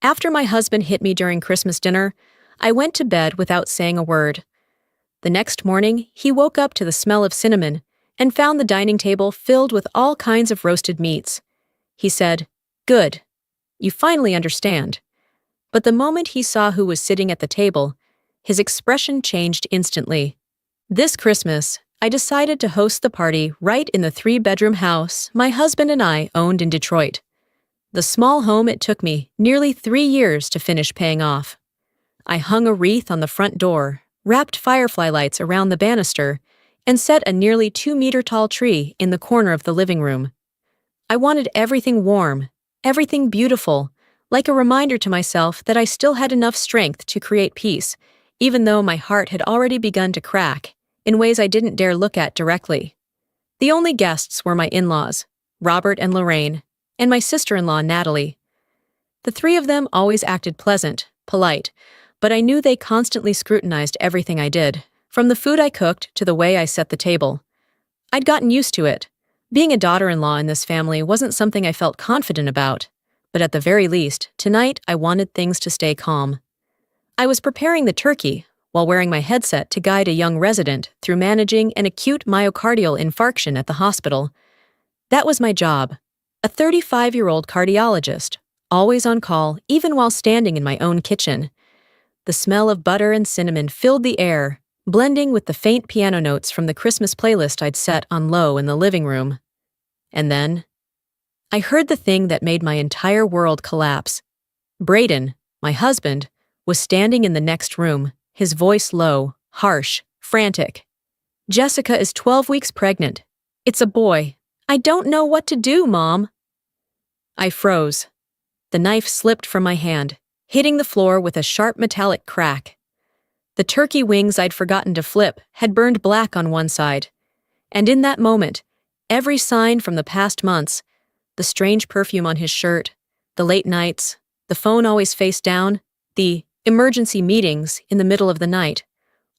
After my husband hit me during Christmas dinner, I went to bed without saying a word. The next morning, he woke up to the smell of cinnamon and found the dining table filled with all kinds of roasted meats. He said, "Good. You finally understand." But the moment he saw who was sitting at the table, his expression changed instantly. This Christmas, I decided to host the party right in the 3-bedroom house my husband and I owned in Detroit. The small home it took me nearly 3 years to finish paying off. I hung a wreath on the front door, wrapped firefly lights around the banister, and set a nearly 2-meter-tall tree in the corner of the living room. I wanted everything warm, everything beautiful, like a reminder to myself that I still had enough strength to create peace, even though my heart had already begun to crack in ways I didn't dare look at directly. The only guests were my in-laws, Robert and Lorraine, and my sister-in-law, Natalie. The 3 of them always acted pleasant, polite, but I knew they constantly scrutinized everything I did, from the food I cooked to the way I set the table. I'd gotten used to it. Being a daughter-in-law in this family wasn't something I felt confident about, but at the very least, tonight I wanted things to stay calm. I was preparing the turkey while wearing my headset to guide a young resident through managing an acute myocardial infarction at the hospital. That was my job, a 35-year-old cardiologist, always on call even while standing in my own kitchen. The smell of butter and cinnamon filled the air, blending with the faint piano notes from the Christmas playlist I'd set on low in the living room. And then, I heard the thing that made my entire world collapse. Braden, my husband, was standing in the next room, his voice low, harsh, frantic. "Jessica is 12 weeks pregnant. It's a boy. I don't know what to do, Mom." I froze. The knife slipped from my hand, hitting the floor with a sharp metallic crack. The turkey wings I'd forgotten to flip had burned black on one side. And in that moment, every sign from the past months, the strange perfume on his shirt, the late nights, the phone always face down, the emergency meetings in the middle of the night,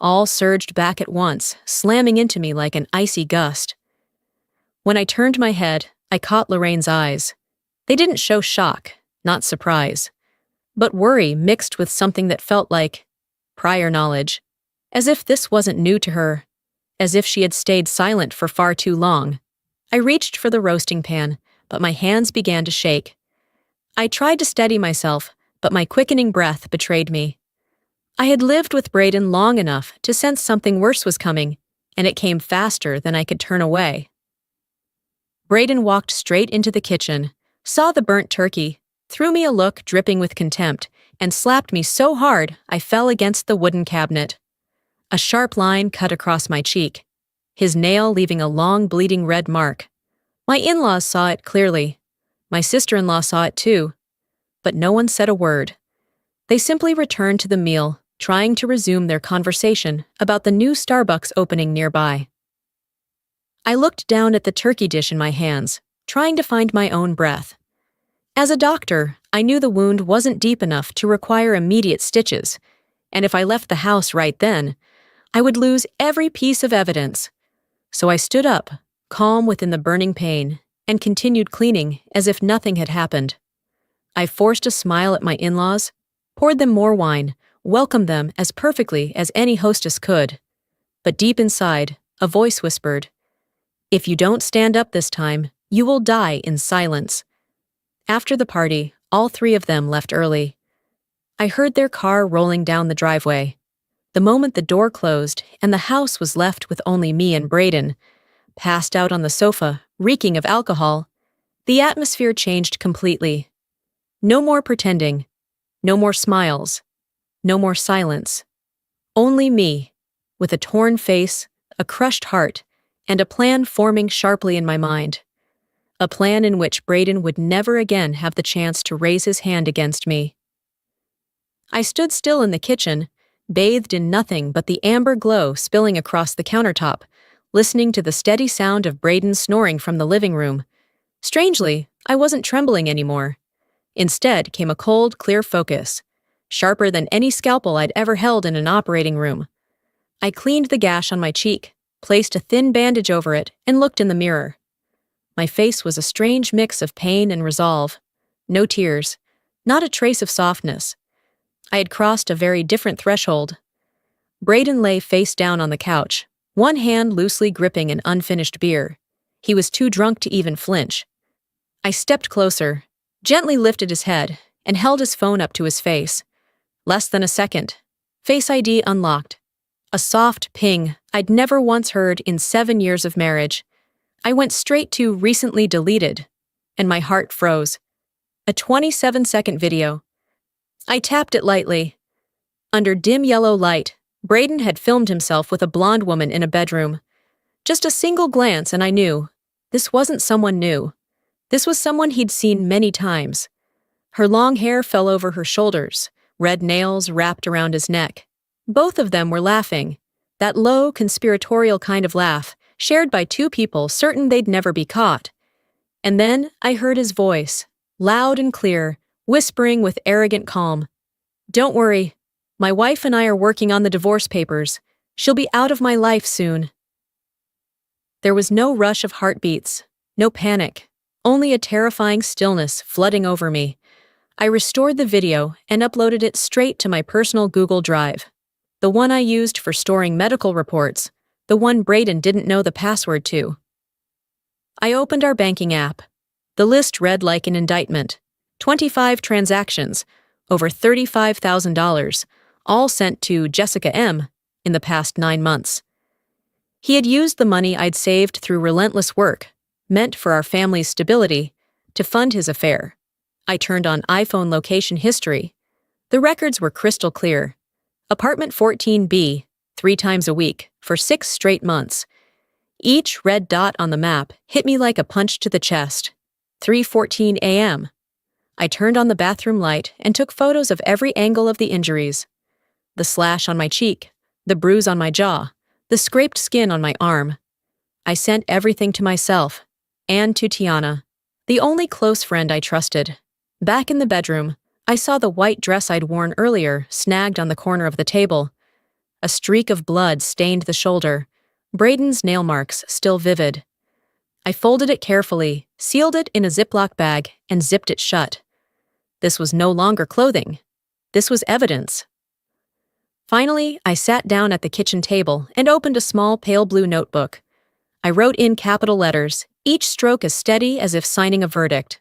all surged back at once, slamming into me like an icy gust. When I turned my head, I caught Lorraine's eyes. They didn't show shock, not surprise, but worry mixed with something that felt like prior knowledge, as if this wasn't new to her, as if she had stayed silent for far too long. I reached for the roasting pan, but my hands began to shake. I tried to steady myself, but my quickening breath betrayed me. I had lived with Braden long enough to sense something worse was coming, and it came faster than I could turn away. Braden walked straight into the kitchen, saw the burnt turkey, threw me a look dripping with contempt, and slapped me so hard I fell against the wooden cabinet. A sharp line cut across my cheek, his nail leaving a long bleeding red mark. My in-laws saw it clearly. My sister-in-law saw it too. But no one said a word. They simply returned to the meal, trying to resume their conversation about the new Starbucks opening nearby. I looked down at the turkey dish in my hands, trying to find my own breath. As a doctor, I knew the wound wasn't deep enough to require immediate stitches, and if I left the house right then, I would lose every piece of evidence. So I stood up, calm within the burning pain, and continued cleaning as if nothing had happened. I forced a smile at my in-laws, poured them more wine, welcomed them as perfectly as any hostess could. But deep inside, a voice whispered, "If you don't stand up this time, you will die in silence." After the party, all 3 of them left early. I heard their car rolling down the driveway. The moment the door closed and the house was left with only me and Braden, passed out on the sofa, reeking of alcohol, the atmosphere changed completely. No more pretending. No more smiles. No more silence. Only me, with a torn face, a crushed heart, and a plan forming sharply in my mind. A plan in which Braden would never again have the chance to raise his hand against me. I stood still in the kitchen, bathed in nothing but the amber glow spilling across the countertop, listening to the steady sound of Braden snoring from the living room. Strangely, I wasn't trembling anymore. Instead came a cold, clear focus, sharper than any scalpel I'd ever held in an operating room. I cleaned the gash on my cheek, placed a thin bandage over it, and looked in the mirror. My face was a strange mix of pain and resolve. No tears, not a trace of softness. I had crossed a very different threshold. Braden lay face down on the couch, one hand loosely gripping an unfinished beer. He was too drunk to even flinch. I stepped closer, gently lifted his head, and held his phone up to his face. Less than a second. Face ID unlocked. A soft ping I'd never once heard in 7 years of marriage. I went straight to recently deleted, and my heart froze. A 27-second video. I tapped it lightly. Under dim yellow light, Braden had filmed himself with a blonde woman in a bedroom. Just a single glance and I knew. This wasn't someone new. This was someone he'd seen many times. Her long hair fell over her shoulders, red nails wrapped around his neck. Both of them were laughing. That low, conspiratorial kind of laugh, shared by two people certain they'd never be caught. And then I heard his voice, loud and clear, whispering with arrogant calm. "Don't worry. My wife and I are working on the divorce papers. She'll be out of my life soon." There was no rush of heartbeats, no panic, only a terrifying stillness flooding over me. I restored the video and uploaded it straight to my personal Google Drive. The one I used for storing medical reports, the one Braden didn't know the password to. I opened our banking app. The list read like an indictment. 25 transactions, over $35,000, all sent to Jessica M. in the past 9 months. He had used the money I'd saved through relentless work, meant for our family's stability, to fund his affair. I turned on iPhone location history. The records were crystal clear. Apartment 14B, 3 times a week, for 6 straight months. Each red dot on the map hit me like a punch to the chest. 3:14 a.m. I turned on the bathroom light and took photos of every angle of the injuries. The slash on my cheek, the bruise on my jaw, the scraped skin on my arm. I sent everything to myself, and to Tiana, the only close friend I trusted. Back in the bedroom, I saw the white dress I'd worn earlier snagged on the corner of the table. A streak of blood stained the shoulder, Braden's nail marks still vivid. I folded it carefully, sealed it in a Ziploc bag, and zipped it shut. This was no longer clothing. This was evidence. Finally, I sat down at the kitchen table and opened a small pale blue notebook. I wrote in capital letters, each stroke as steady as if signing a verdict.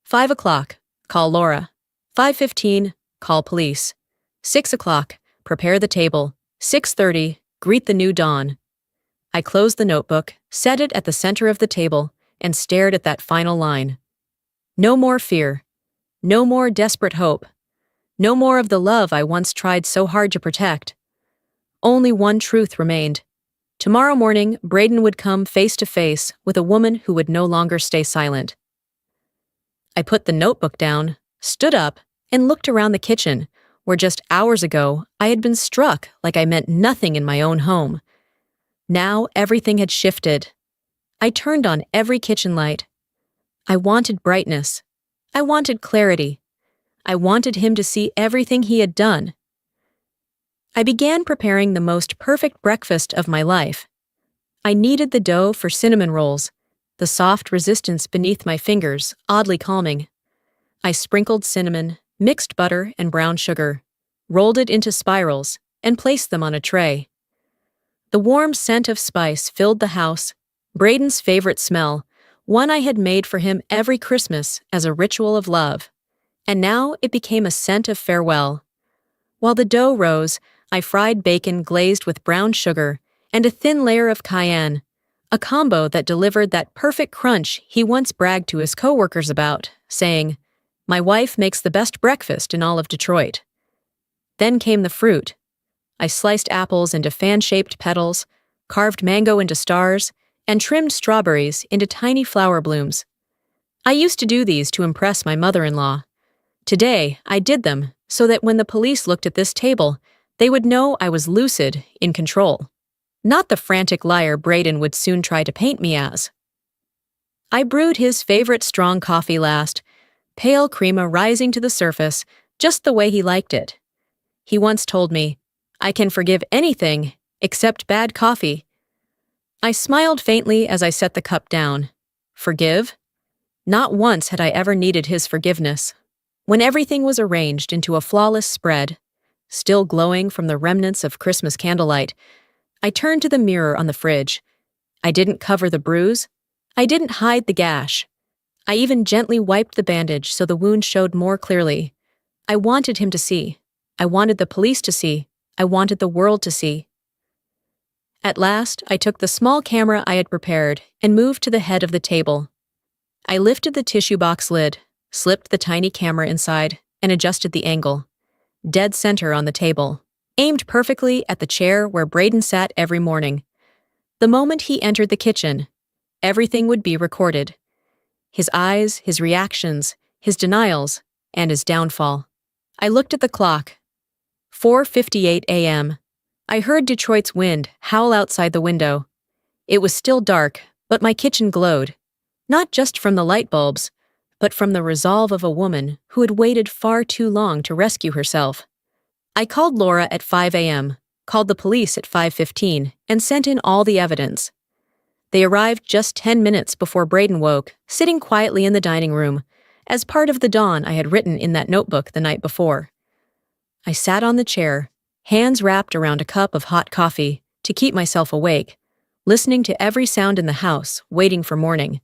5 o'clock, call Laura. 5:15, call police. 6 o'clock, prepare the table. 6:30, greet the new dawn. I closed the notebook, set it at the center of the table, and stared at that final line. No more fear. No more desperate hope. No more of the love I once tried so hard to protect. Only one truth remained. Tomorrow morning, Braden would come face to face with a woman who would no longer stay silent. I put the notebook down, stood up, and looked around the kitchen, where just hours ago I had been struck like I meant nothing in my own home. Now everything had shifted. I turned on every kitchen light. I wanted brightness. I wanted clarity. I wanted him to see everything he had done. I began preparing the most perfect breakfast of my life. I kneaded the dough for cinnamon rolls, the soft resistance beneath my fingers oddly calming. I sprinkled cinnamon, mixed butter and brown sugar, rolled it into spirals, and placed them on a tray. The warm scent of spice filled the house, Braden's favorite smell, one I had made for him every Christmas as a ritual of love. And now it became a scent of farewell. While the dough rose, I fried bacon glazed with brown sugar and a thin layer of cayenne, a combo that delivered that perfect crunch he once bragged to his coworkers about, saying, "My wife makes the best breakfast in all of Detroit." Then came the fruit. I sliced apples into fan-shaped petals, carved mango into stars, and trimmed strawberries into tiny flower blooms. I used to do these to impress my mother-in-law. Today, I did them so that when the police looked at this table, they would know I was lucid, in control. Not the frantic liar Braden would soon try to paint me as. I brewed his favorite strong coffee last, pale crema rising to the surface, just the way he liked it. He once told me, "I can forgive anything except bad coffee." I smiled faintly as I set the cup down. Forgive? Not once had I ever needed his forgiveness. When everything was arranged into a flawless spread, still glowing from the remnants of Christmas candlelight, I turned to the mirror on the fridge. I didn't cover the bruise. I didn't hide the gash. I even gently wiped the bandage so the wound showed more clearly. I wanted him to see. I wanted the police to see. I wanted the world to see. At last, I took the small camera I had prepared and moved to the head of the table. I lifted the tissue box lid, slipped the tiny camera inside, and adjusted the angle. Dead center on the table, aimed perfectly at the chair where Braden sat every morning. The moment he entered the kitchen, everything would be recorded. His eyes, his reactions, his denials, and his downfall. I looked at the clock. 4:58 a.m. I heard Detroit's wind howl outside the window. It was still dark, but my kitchen glowed. Not just from the light bulbs, but from the resolve of a woman who had waited far too long to rescue herself. I called Laura at 5 a.m., called the police at 5:15, and sent in all the evidence. They arrived just 10 minutes before Braden woke, sitting quietly in the dining room, as part of the dawn I had written in that notebook the night before. I sat on the chair, hands wrapped around a cup of hot coffee, to keep myself awake, listening to every sound in the house, waiting for morning.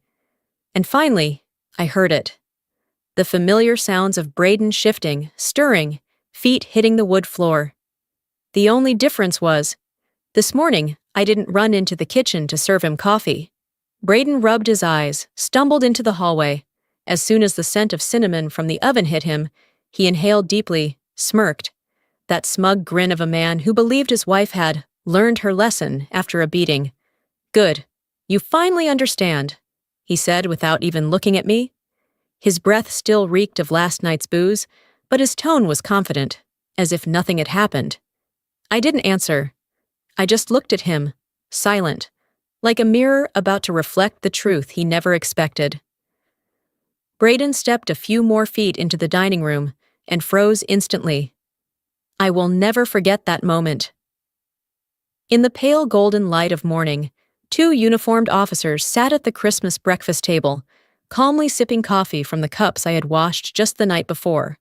And finally, I heard it. The familiar sounds of Braden shifting, stirring, feet hitting the wood floor. The only difference was, this morning, I didn't run into the kitchen to serve him coffee. Braden rubbed his eyes, stumbled into the hallway. As soon as the scent of cinnamon from the oven hit him, he inhaled deeply, smirked. That smug grin of a man who believed his wife had learned her lesson after a beating. "Good. You finally understand," he said without even looking at me. His breath still reeked of last night's booze, but his tone was confident, as if nothing had happened. I didn't answer. I just looked at him, silent, like a mirror about to reflect the truth he never expected. Braden stepped a few more feet into the dining room and froze instantly. I will never forget that moment. In the pale golden light of morning, 2 uniformed officers sat at the Christmas breakfast table, calmly sipping coffee from the cups I had washed just the night before.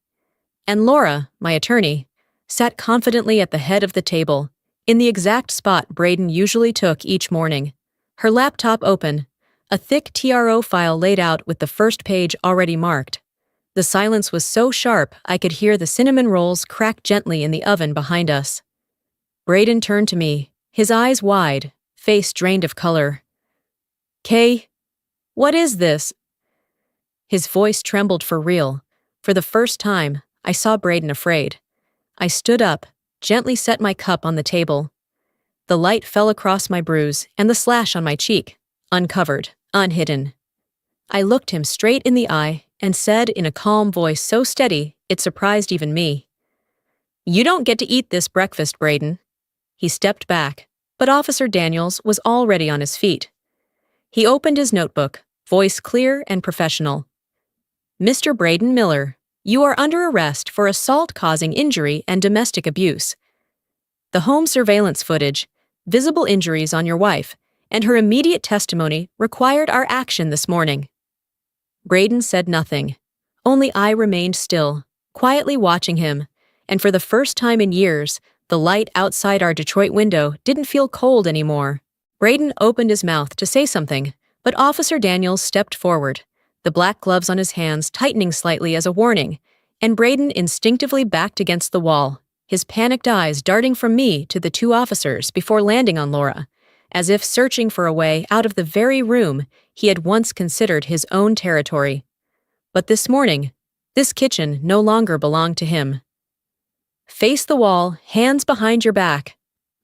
And Laura, my attorney, sat confidently at the head of the table, in the exact spot Braden usually took each morning, her laptop open, a thick TRO file laid out with the first page already marked. The silence was so sharp I could hear the cinnamon rolls crack gently in the oven behind us. Braden turned to me, his eyes wide, face drained of color. "Kay, what is this?" His voice trembled for real. For the first time, I saw Braden afraid. I stood up, gently set my cup on the table. The light fell across my bruise and the slash on my cheek, uncovered, unhidden. I looked him straight in the eye and said in a calm voice so steady it surprised even me, "You don't get to eat this breakfast, Braden." He stepped back, but Officer Daniels was already on his feet. He opened his notebook, voice clear and professional. "Mr. Braden Miller, you are under arrest for assault causing injury and domestic abuse. The home surveillance footage, visible injuries on your wife, and her immediate testimony required our action this morning." Braden said nothing. Only I remained still, quietly watching him, and for the first time in years, the light outside our Detroit window didn't feel cold anymore. Braden opened his mouth to say something, but Officer Daniels stepped forward, the black gloves on his hands tightening slightly as a warning, and Braden instinctively backed against the wall, his panicked eyes darting from me to the 2 officers before landing on Laura, as if searching for a way out of the very room he had once considered his own territory. But this morning, this kitchen no longer belonged to him. "Face the wall, hands behind your back,"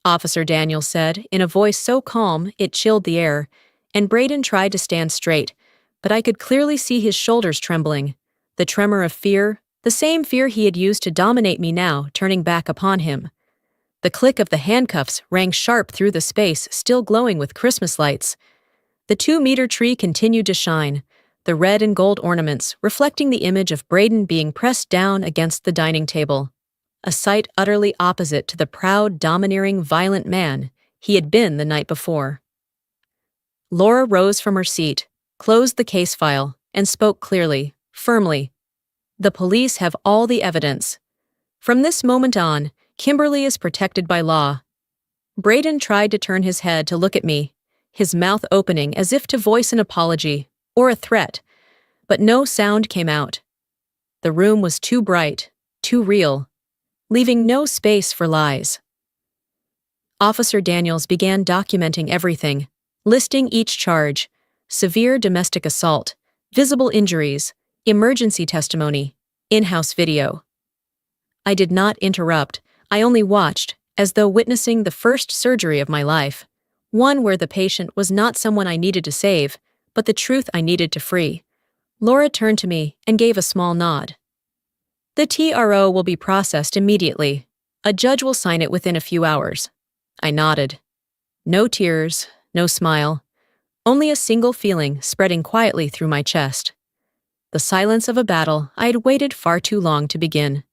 Officer Daniels said in a voice so calm it chilled the air, and Braden tried to stand straight, but I could clearly see his shoulders trembling, the tremor of fear, the same fear he had used to dominate me now turning back upon him. The click of the handcuffs rang sharp through the space still glowing with Christmas lights. The 2-meter tree continued to shine, the red and gold ornaments reflecting the image of Braden being pressed down against the dining table, a sight utterly opposite to the proud, domineering, violent man he had been the night before. Laura rose from her seat, closed the case file, and spoke clearly, firmly. The police have all the evidence. From this moment on, Kimberly is protected by law. Braden tried to turn his head to look at me, his mouth opening as if to voice an apology or a threat, but no sound came out. The room was too bright, too real, leaving no space for lies. Officer Daniels began documenting everything, listing each charge: severe domestic assault, visible injuries, emergency testimony, in-house video. I did not interrupt, I only watched, as though witnessing the first surgery of my life, one where the patient was not someone I needed to save, but the truth I needed to free. Laura turned to me and gave a small nod. The TRO will be processed immediately. A judge will sign it within a few hours. I nodded. No tears, no smile, only a single feeling spreading quietly through my chest. The silence of a battle I had waited far too long to begin.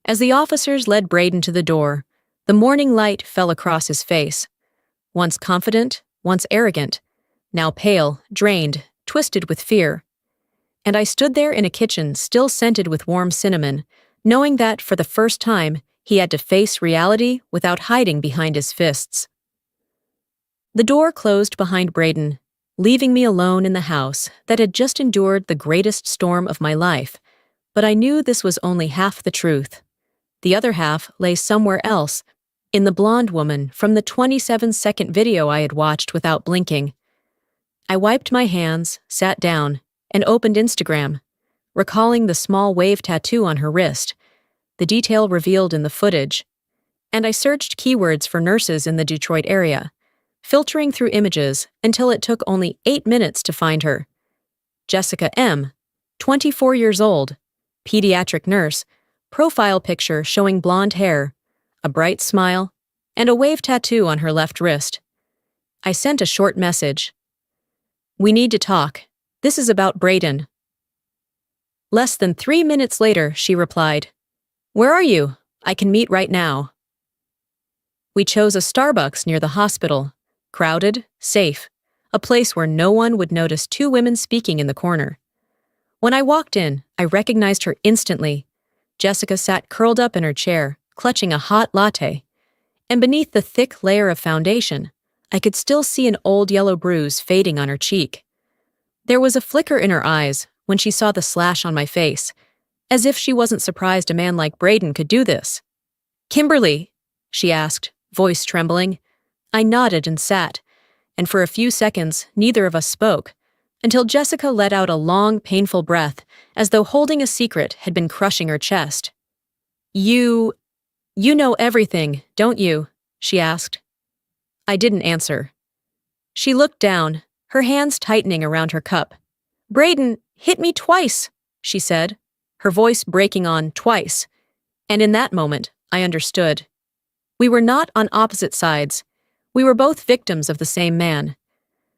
As the officers led Braden to the door, the morning light fell across his face. Once confident, once arrogant, now pale, drained, twisted with fear. And I stood there in a kitchen still scented with warm cinnamon, knowing that, for the first time, he had to face reality without hiding behind his fists. The door closed behind Braden, leaving me alone in the house that had just endured the greatest storm of my life, but I knew this was only half the truth. The other half lay somewhere else, in the blonde woman from the 27-second video I had watched without blinking. I wiped my hands, sat down, and opened Instagram, recalling the small wave tattoo on her wrist, the detail revealed in the footage, and I searched keywords for nurses in the Detroit area, filtering through images until it took only 8 minutes to find her. Jessica M., 24 years old, pediatric nurse, profile picture showing blonde hair, a bright smile, and a wave tattoo on her left wrist. I sent a short message. "We need to talk. This is about Braden." Less than 3 minutes later, she replied, "Where are you? I can meet right now." We chose a Starbucks near the hospital, crowded, safe, a place where no one would notice two women speaking in the corner. When I walked in, I recognized her instantly. Jessica sat curled up in her chair, clutching a hot latte, and beneath the thick layer of foundation, I could still see an old yellow bruise fading on her cheek. There was a flicker in her eyes when she saw the slash on my face, as if she wasn't surprised a man like Braden could do this. "Kimberly?" she asked, voice trembling. I nodded and sat, and for a few seconds neither of us spoke, until Jessica let out a long, painful breath, as though holding a secret had been crushing her chest. You know everything, don't you?" she asked. I didn't answer. She looked down, her hands tightening around her cup. "Braden hit me twice," she said, her voice breaking on twice, and in that moment, I understood. We were not on opposite sides. We were both victims of the same man.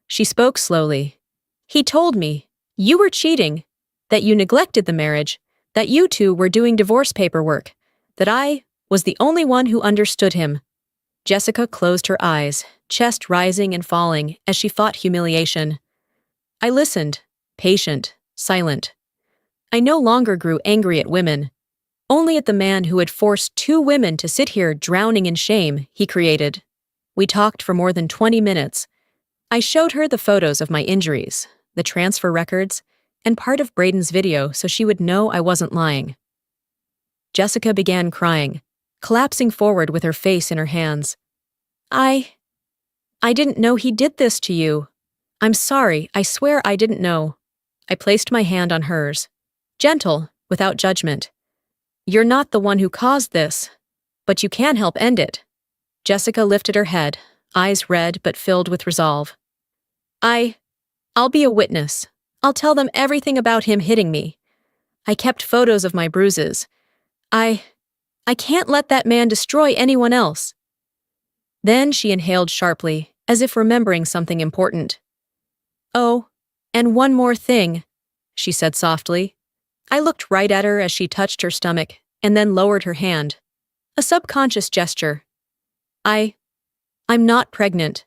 She spoke slowly. "He told me you were cheating, that you neglected the marriage, that you two were doing divorce paperwork, that I was the only one who understood him." Jessica closed her eyes, chest rising and falling as she fought humiliation. I listened, patient, silent. I no longer grew angry at women, only at the man who had forced two women to sit here drowning in shame he created. We talked for more than 20 minutes. I showed her the photos of my injuries, the transfer records, and part of Braden's video so she would know I wasn't lying. Jessica began crying, collapsing forward with her face in her hands. I didn't know he did this to you. I'm sorry, I swear I didn't know." I placed my hand on hers, gentle, without judgment. "You're not the one who caused this, but you can help end it." Jessica lifted her head, eyes red but filled with resolve. I'll be a witness. I'll tell them everything about him hitting me. I kept photos of my bruises. I can't let that man destroy anyone else." Then she inhaled sharply, as if remembering something important. "Oh, and one more thing," she said softly. I looked right at her as she touched her stomach, and then lowered her hand. A subconscious gesture. I'm not pregnant."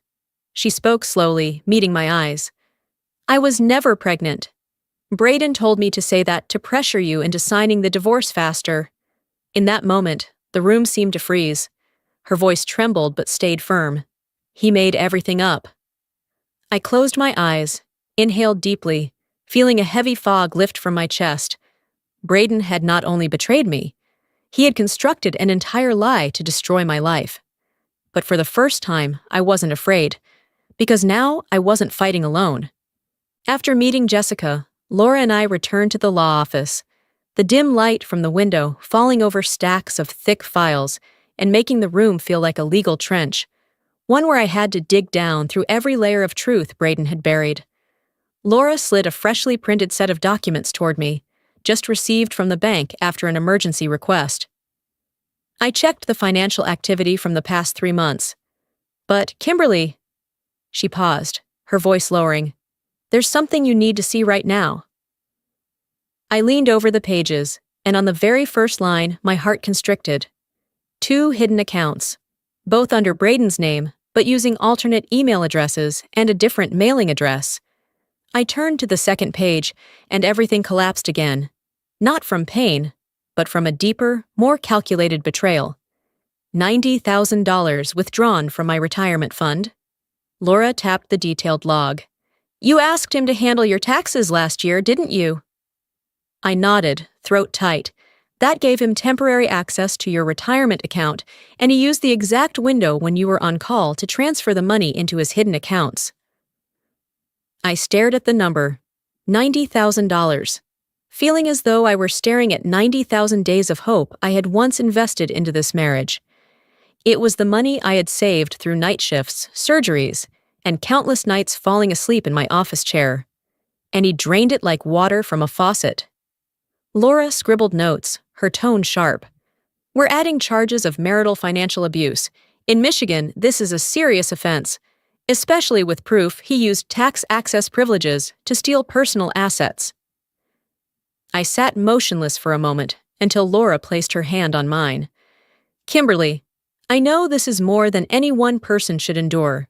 She spoke slowly, meeting my eyes. "I was never pregnant. Braden told me to say that to pressure you into signing the divorce faster. In that moment, the room seemed to freeze. Her voice trembled but stayed firm. He made everything up. I closed my eyes, inhaled deeply, feeling a heavy fog lift from my chest. Braden had not only betrayed me, he had constructed an entire lie to destroy my life. But for the first time, I wasn't afraid, because now I wasn't fighting alone. After meeting Jessica, Laura and I returned to the law office, the dim light from the window falling over stacks of thick files and making the room feel like a legal trench, one where I had to dig down through every layer of truth Braden had buried. Laura slid a freshly printed set of documents toward me, just received from the bank after an emergency request. I checked the financial activity from the past 3 months. But, Kimberly, she paused, her voice lowering, there's something you need to see right now. I leaned over the pages, and on the very first line, my heart constricted. 2 hidden accounts, both under Braden's name, but using alternate email addresses and a different mailing address. I turned to the second page, and everything collapsed again. Not from pain, but from a deeper, more calculated betrayal. $90,000 withdrawn from my retirement fund. Laura tapped the detailed log. You asked him to handle your taxes last year, didn't you? I nodded, throat tight. That gave him temporary access to your retirement account, and he used the exact window when you were on call to transfer the money into his hidden accounts. I stared at the number, $90,000, feeling as though I were staring at 90,000 days of hope I had once invested into this marriage. It was the money I had saved through night shifts, surgeries, and countless nights falling asleep in my office chair. And he drained it like water from a faucet. Laura scribbled notes, her tone sharp. We're adding charges of marital financial abuse. In Michigan, this is a serious offense, especially with proof he used tax access privileges to steal personal assets. I sat motionless for a moment until Laura placed her hand on mine. Kimberly, I know this is more than any one person should endure,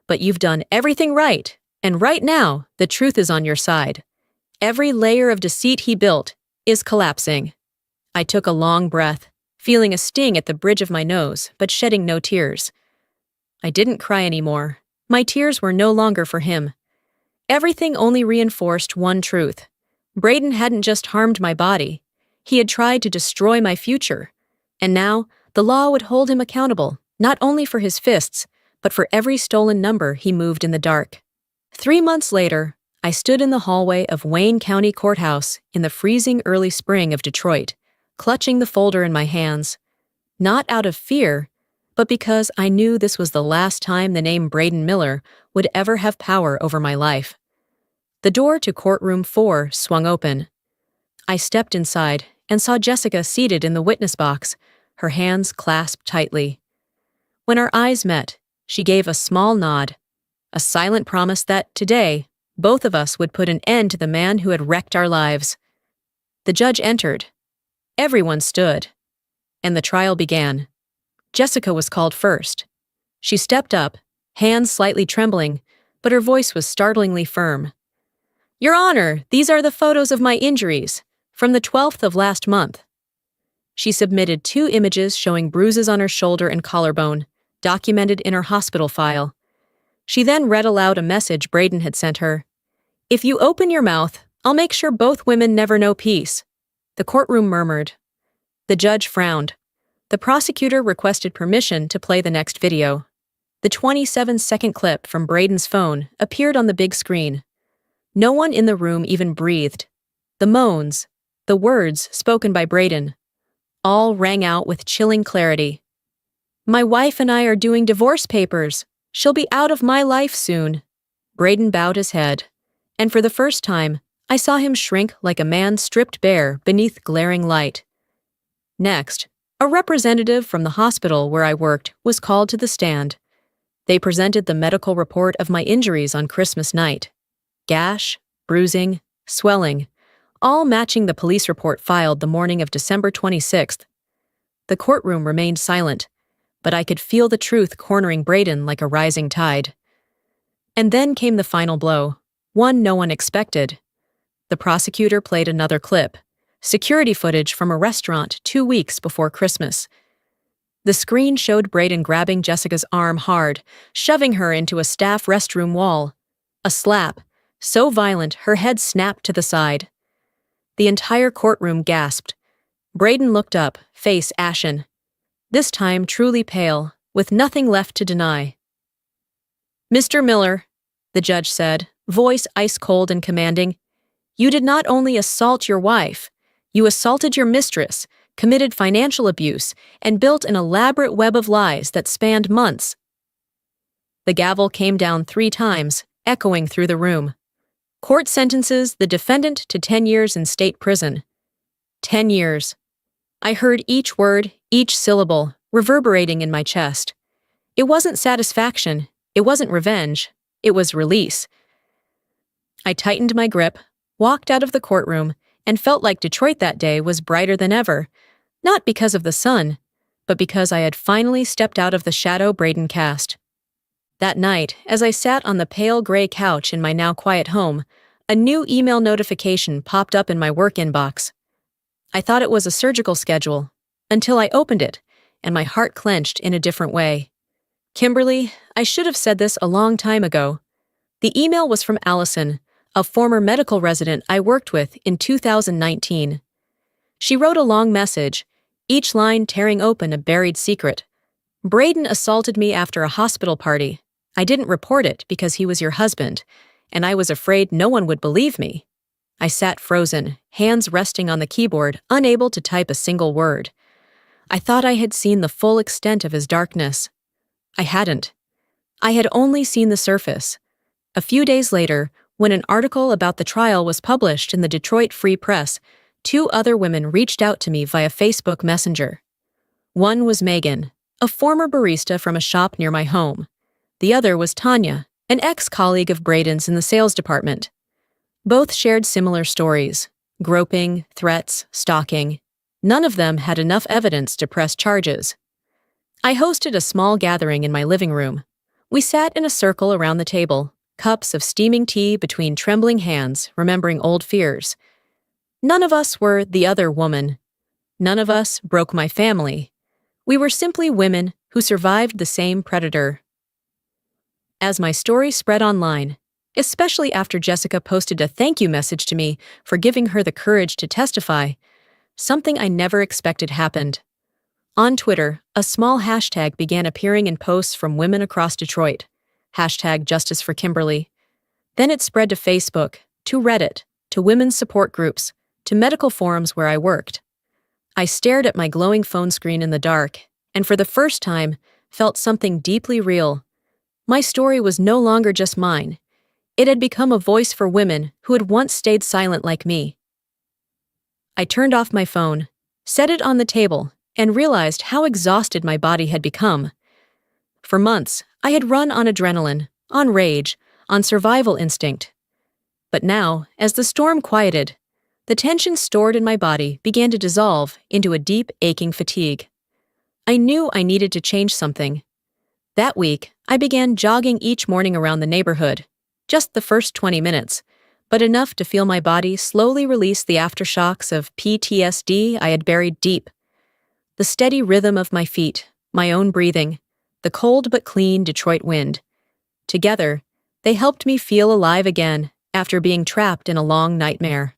but you've done everything right, and right now, the truth is on your side. Every layer of deceit he built is collapsing. I took a long breath, feeling a sting at the bridge of my nose, but shedding no tears. I didn't cry anymore. My tears were no longer for him. Everything only reinforced one truth. Braden hadn't just harmed my body. He had tried to destroy my future. And now, the law would hold him accountable, not only for his fists, but for every stolen number he moved in the dark. 3 months later, I stood in the hallway of Wayne County Courthouse in the freezing early spring of Detroit, clutching the folder in my hands. Not out of fear, but because I knew this was the last time the name Braden Miller would ever have power over my life. The door to courtroom 4 swung open. I stepped inside and saw Jessica seated in the witness box, her hands clasped tightly. When our eyes met, she gave a small nod, a silent promise that, today, both of us would put an end to the man who had wrecked our lives. The judge entered. Everyone stood. And the trial began. Jessica was called first. She stepped up, hands slightly trembling, but her voice was startlingly firm. Your Honor, these are the photos of my injuries, from the 12th of last month. She submitted 2 images showing bruises on her shoulder and collarbone, documented in her hospital file. She then read aloud a message Braden had sent her. If you open your mouth, I'll make sure both women never know peace. The courtroom murmured. The judge frowned. The prosecutor requested permission to play the next video. The 27-second clip from Braden's phone appeared on the big screen. No one in the room even breathed. The moans, the words spoken by Braden, all rang out with chilling clarity. My wife and I are doing divorce papers. She'll be out of my life soon. Braden bowed his head, and for the first time, I saw him shrink like a man stripped bare beneath glaring light. Next, a representative from the hospital where I worked was called to the stand. They presented the medical report of my injuries on Christmas night. Gash, bruising, swelling, all matching the police report filed the morning of December 26th. The courtroom remained silent, but I could feel the truth cornering Braden like a rising tide. And then came the final blow, one no one expected. The prosecutor played another clip, security footage from a restaurant 2 weeks before Christmas. The screen showed Braden grabbing Jessica's arm hard, shoving her into a staff restroom wall. A slap, so violent her head snapped to the side. The entire courtroom gasped. Braden looked up, face ashen. This time truly pale, with nothing left to deny. "Mr. Miller," the judge said, voice ice-cold and commanding, "you did not only assault your wife, you assaulted your mistress, committed financial abuse, and built an elaborate web of lies that spanned months." The gavel came down 3 times, echoing through the room. Court sentences the defendant to 10 years in state prison. 10 years. I heard each word, each syllable, reverberating in my chest. It wasn't satisfaction, it wasn't revenge, it was release. I tightened my grip, walked out of the courtroom, and felt like Detroit that day was brighter than ever, not because of the sun, but because I had finally stepped out of the shadow Braden cast. That night, as I sat on the pale gray couch in my now quiet home, a new email notification popped up in my work inbox. I thought it was a surgical schedule, until I opened it, and my heart clenched in a different way. "Kimberly, I should have said this a long time ago." The email was from Allison, a former medical resident I worked with in 2019. She wrote a long message, each line tearing open a buried secret. "Braden assaulted me after a hospital party. I didn't report it because he was your husband, and I was afraid no one would believe me." I sat frozen, hands resting on the keyboard, unable to type a single word. I thought I had seen the full extent of his darkness. I hadn't. I had only seen the surface. A few days later, when an article about the trial was published in the Detroit Free Press, 2 other women reached out to me via Facebook Messenger. One was Megan, a former barista from a shop near my home. The other was Tanya, an ex-colleague of Braden's in the sales department. Both shared similar stories: groping, threats, stalking. None of them had enough evidence to press charges. I hosted a small gathering in my living room. We sat in a circle around the table, cups of steaming tea between trembling hands, remembering old fears. None of us were the other woman. None of us broke my family. We were simply women who survived the same predator. As my story spread online, especially after Jessica posted a thank you message to me for giving her the courage to testify, something I never expected happened. On Twitter, a small hashtag began appearing in posts from women across Detroit. #JusticeForKimberly. Then it spread to Facebook, to Reddit, to women's support groups, to medical forums where I worked. I stared at my glowing phone screen in the dark, and for the first time, felt something deeply real. My story was no longer just mine. It had become a voice for women who had once stayed silent like me. I turned off my phone, set it on the table, and realized how exhausted my body had become. For months, I had run on adrenaline, on rage, on survival instinct. But now, as the storm quieted, the tension stored in my body began to dissolve into a deep, aching fatigue. I knew I needed to change something. That week, I began jogging each morning around the neighborhood, just the first 20 minutes, but enough to feel my body slowly release the aftershocks of PTSD I had buried deep. The steady rhythm of my feet, my own breathing, the cold but clean Detroit wind. Together, they helped me feel alive again after being trapped in a long nightmare.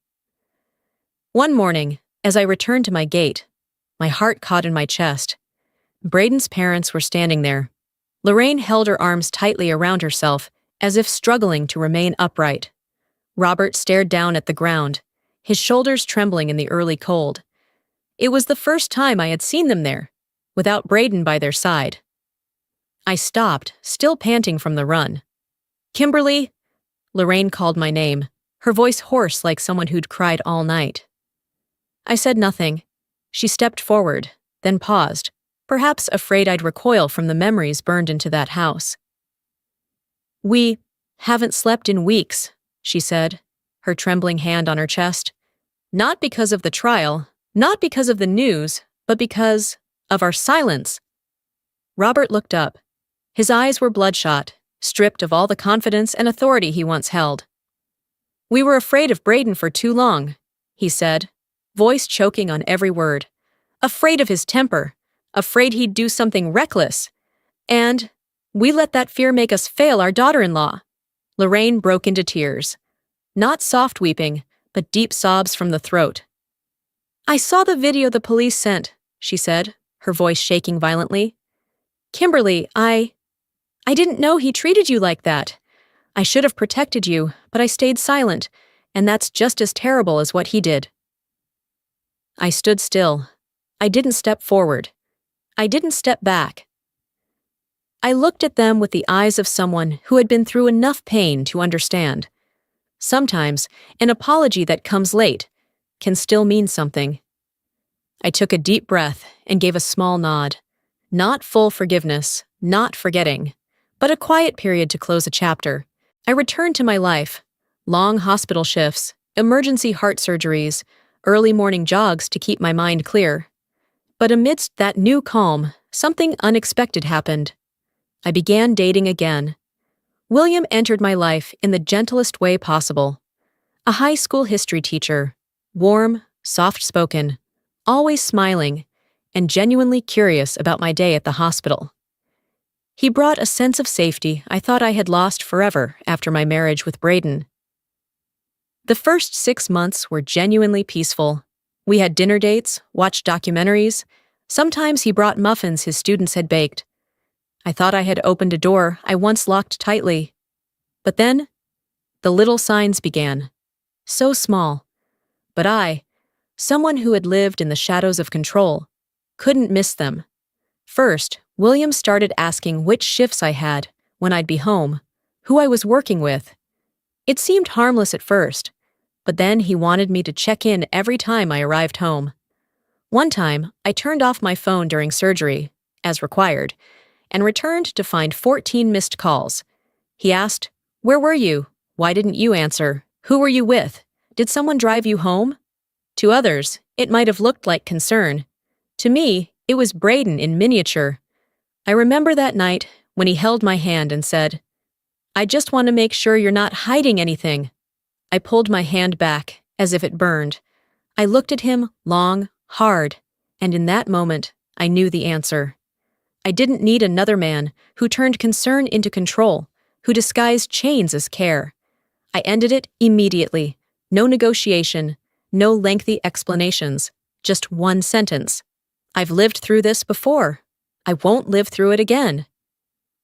One morning, as I returned to my gate, my heart caught in my chest. Braden's parents were standing there. Lorraine held her arms tightly around herself, as if struggling to remain upright. Robert stared down at the ground, his shoulders trembling in the early cold. It was the first time I had seen them there, without Braden by their side. I stopped, still panting from the run. "Kimberly!" Lorraine called my name, her voice hoarse like someone who'd cried all night. I said nothing. She stepped forward, then paused, perhaps afraid I'd recoil from the memories burned into that house. "We haven't slept in weeks," she said, her trembling hand on her chest. "Not because of the trial, not because of the news, but because of our silence." Robert looked up. His eyes were bloodshot, stripped of all the confidence and authority he once held. "We were afraid of Braden for too long," he said, voice choking on every word. "Afraid of his temper. Afraid he'd do something reckless. And we let that fear make us fail our daughter-in-law." Lorraine broke into tears. Not soft weeping, but deep sobs from the throat. "I saw the video the police sent," she said, her voice shaking violently. "Kimberly, I didn't know he treated you like that. I should have protected you, but I stayed silent, and that's just as terrible as what he did." I stood still. I didn't step forward. I didn't step back. I looked at them with the eyes of someone who had been through enough pain to understand. Sometimes, an apology that comes late can still mean something. I took a deep breath and gave a small nod. Not full forgiveness, not forgetting, but a quiet period to close a chapter. I returned to my life. Long hospital shifts, emergency heart surgeries, early morning jogs to keep my mind clear. But amidst that new calm, something unexpected happened. I began dating again. William entered my life in the gentlest way possible. A high school history teacher, warm, soft-spoken, always smiling, and genuinely curious about my day at the hospital. He brought a sense of safety I thought I had lost forever after my marriage with Braden. The first 6 months were genuinely peaceful. We had dinner dates, watched documentaries. Sometimes he brought muffins his students had baked. I thought I had opened a door I once locked tightly. But then, the little signs began. So small. But I, someone who had lived in the shadows of control, couldn't miss them. First, William started asking which shifts I had, when I'd be home, who I was working with. It seemed harmless at first, but then he wanted me to check in every time I arrived home. One time, I turned off my phone during surgery, as required, and returned to find 14 missed calls. He asked, "Where were you? Why didn't you answer? Who were you with? Did someone drive you home?" To others, it might have looked like concern. To me, it was Braden in miniature. I remember that night when he held my hand and said, "I just want to make sure you're not hiding anything." I pulled my hand back, as if it burned. I looked at him long, hard, and in that moment, I knew the answer. I didn't need another man who turned concern into control, who disguised chains as care. I ended it immediately. No negotiation, no lengthy explanations, just one sentence. "I've lived through this before. I won't live through it again."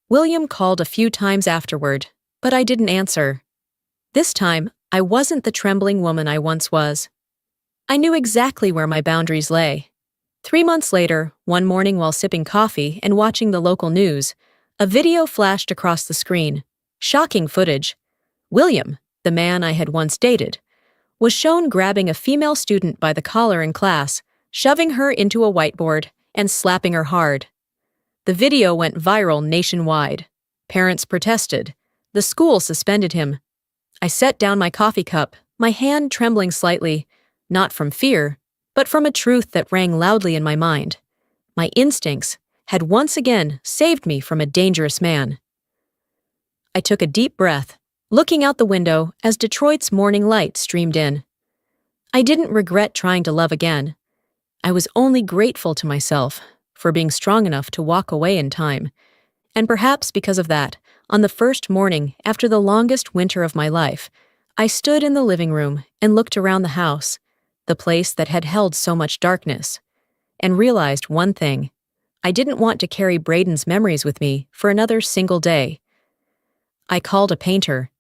William called a few times afterward, but I didn't answer. This time, I wasn't the trembling woman I once was. I knew exactly where my boundaries lay. 3 months later, one morning while sipping coffee and watching the local news, a video flashed across the screen. Shocking footage. William, the man I had once dated, was shown grabbing a female student by the collar in class, shoving her into a whiteboard, and slapping her hard. The video went viral nationwide. Parents protested. The school suspended him. I set down my coffee cup, my hand trembling slightly, not from fear, but from a truth that rang loudly in my mind. My instincts had once again saved me from a dangerous man. I took a deep breath, looking out the window as Detroit's morning light streamed in. I didn't regret trying to love again. I was only grateful to myself for being strong enough to walk away in time. And perhaps because of that, on the first morning after the longest winter of my life, I stood in the living room and looked around the house, the place that had held so much darkness, and realized one thing. I didn't want to carry Braden's memories with me for another single day. I called a painter.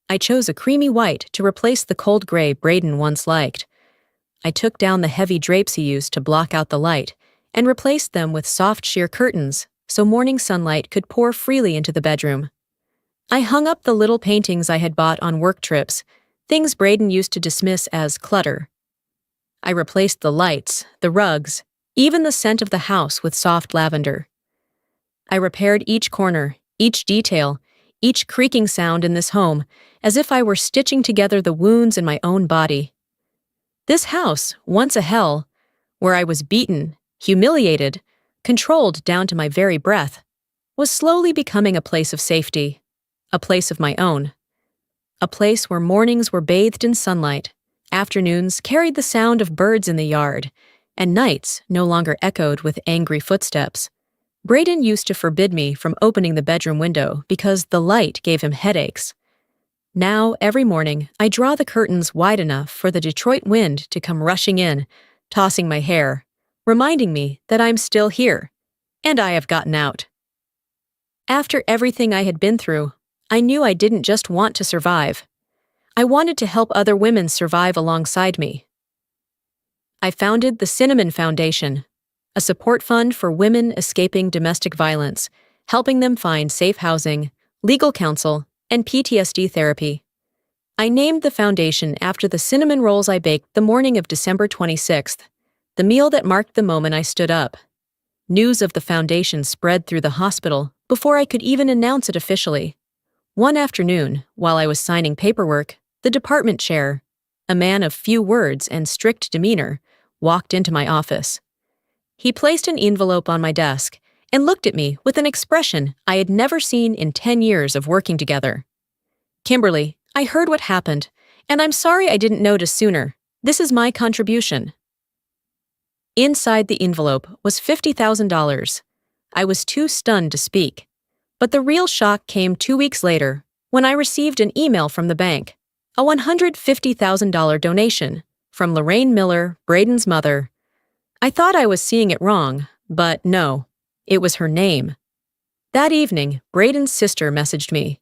I chose a creamy white to replace the cold gray Braden once liked. I took down the heavy drapes he used to block out the light and replaced them with soft sheer curtains so morning sunlight could pour freely into the bedroom. I hung up the little paintings I had bought on work trips, things Braden used to dismiss as clutter. I replaced the lights, the rugs, even the scent of the house with soft lavender. I repaired each corner, each detail, each creaking sound in this home, as if I were stitching together the wounds in my own body. This house, once a hell, where I was beaten, humiliated, controlled down to my very breath, was slowly becoming a place of safety, a place of my own. a place where mornings were bathed in sunlight, afternoons carried the sound of birds in the yard, and nights no longer echoed with angry footsteps. Braden used to forbid me from opening the bedroom window because the light gave him headaches. Now, every morning, I draw the curtains wide enough for the Detroit wind to come rushing in, tossing my hair, reminding me that I'm still here, and I have gotten out. After everything I had been through, I knew I didn't just want to survive. I wanted to help other women survive alongside me. I founded the Cinnamon Foundation, a support fund for women escaping domestic violence, helping them find safe housing, legal counsel, and PTSD therapy. I named the foundation after the cinnamon rolls I baked the morning of December 26th, the meal that marked the moment I stood up. News of the foundation spread through the hospital before I could even announce it officially. One afternoon, while I was signing paperwork, the department chair, a man of few words and strict demeanor, walked into my office. He placed an envelope on my desk and looked at me with an expression I had never seen in 10 years of working together. "Kimberly, I heard what happened, and I'm sorry I didn't notice sooner. This is my contribution." Inside the envelope was $50,000. I was too stunned to speak. But the real shock came 2 weeks later when I received an email from the bank, a $150,000 donation from Lorraine Miller, Braden's mother. I thought I was seeing it wrong, but no. It was her name. That evening, Braden's sister messaged me.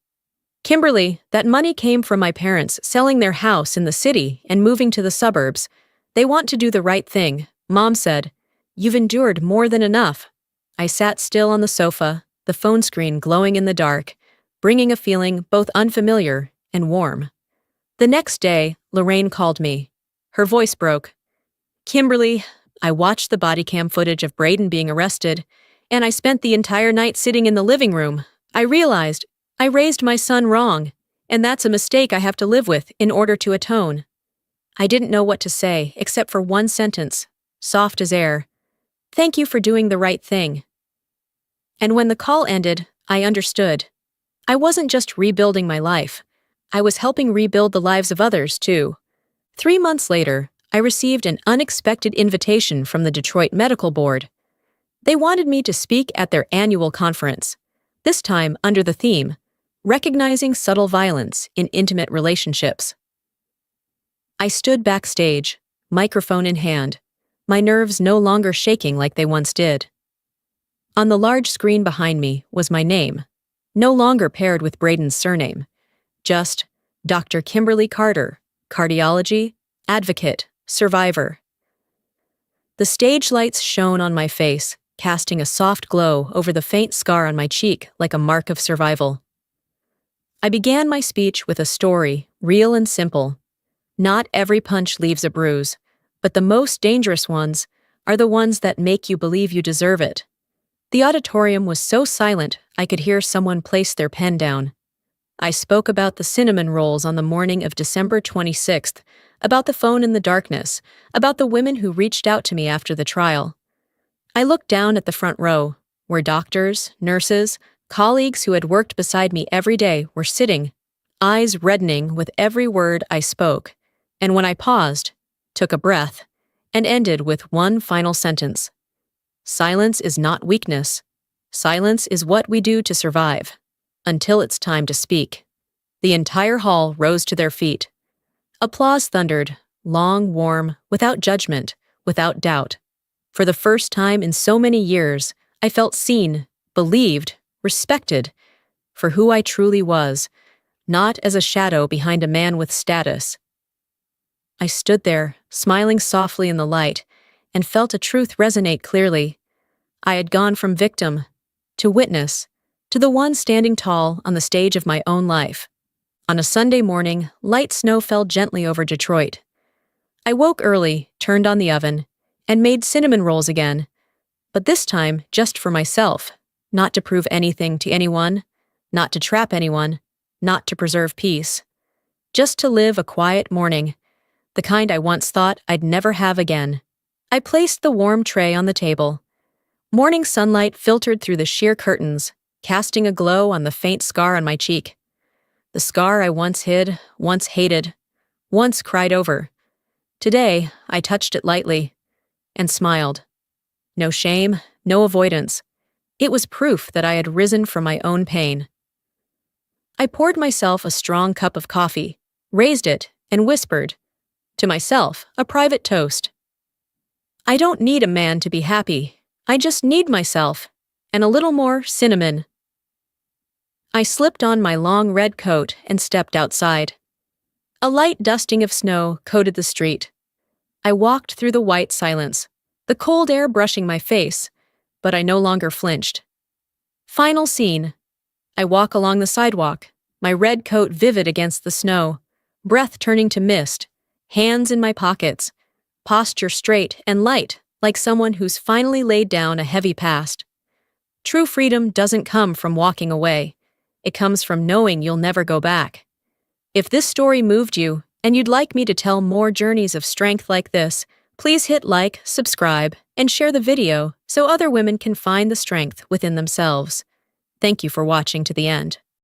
"Kimberly, that money came from my parents selling their house in the city and moving to the suburbs. They want to do the right thing," Mom said. "You've endured more than enough." I sat still on the sofa, the phone screen glowing in the dark, bringing a feeling both unfamiliar and warm. The next day, Lorraine called me. Her voice broke. "Kimberly, I watched the body cam footage of Braden being arrested, and I spent the entire night sitting in the living room. I realized I raised my son wrong, and that's a mistake I have to live with in order to atone." I didn't know what to say except for one sentence, soft as air. "Thank you for doing the right thing." And when the call ended, I understood. I wasn't just rebuilding my life. I was helping rebuild the lives of others, too. 3 months later, I received an unexpected invitation from the Detroit Medical Board. They wanted me to speak at their annual conference, this time under the theme, Recognizing Subtle Violence in Intimate Relationships. I stood backstage, microphone in hand, my nerves no longer shaking like they once did. On the large screen behind me was my name, no longer paired with Braden's surname, just Dr. Kimberly Carter, cardiology, advocate, survivor. The stage lights shone on my face, casting a soft glow over the faint scar on my cheek like a mark of survival. I began my speech with a story, real and simple. Not every punch leaves a bruise, but the most dangerous ones are the ones that make you believe you deserve it. The auditorium was so silent I could hear someone place their pen down. I spoke about the cinnamon rolls on the morning of December 26th, about the phone in the darkness, about the women who reached out to me after the trial. I looked down at the front row, where doctors, nurses, colleagues who had worked beside me every day were sitting, eyes reddening with every word I spoke, and when I paused, took a breath, and ended with one final sentence. Silence is not weakness. Silence is what we do to survive, until it's time to speak. The entire hall rose to their feet. Applause thundered, long, warm, without judgment, without doubt. For the first time in so many years, I felt seen, believed, respected, for who I truly was, not as a shadow behind a man with status. I stood there, smiling softly in the light, and felt a truth resonate clearly. I had gone from victim to witness to the one standing tall on the stage of my own life. On a Sunday morning, light snow fell gently over Detroit. I woke early, turned on the oven, and made cinnamon rolls again, but this time just for myself, not to prove anything to anyone, not to trap anyone, not to preserve peace. Just to live a quiet morning, the kind I once thought I'd never have again. I placed the warm tray on the table. Morning sunlight filtered through the sheer curtains, casting a glow on the faint scar on my cheek. The scar I once hid, once hated, once cried over. Today, I touched it lightly and smiled. No shame, no avoidance. It was proof that I had risen from my own pain. I poured myself a strong cup of coffee, raised it, and whispered, to myself, a private toast. I don't need a man to be happy. I just need myself, and a little more cinnamon. I slipped on my long red coat and stepped outside. A light dusting of snow coated the street. I walked through the white silence, the cold air brushing my face, but I no longer flinched. Final scene. I walk along the sidewalk, my red coat vivid against the snow, breath turning to mist, hands in my pockets, posture straight and light like someone who's finally laid down a heavy past. True freedom doesn't come from walking away. It comes from knowing you'll never go back. If this story moved you, and you'd like me to tell more journeys of strength like this, please hit like, subscribe, and share the video so other women can find the strength within themselves. Thank you for watching to the end.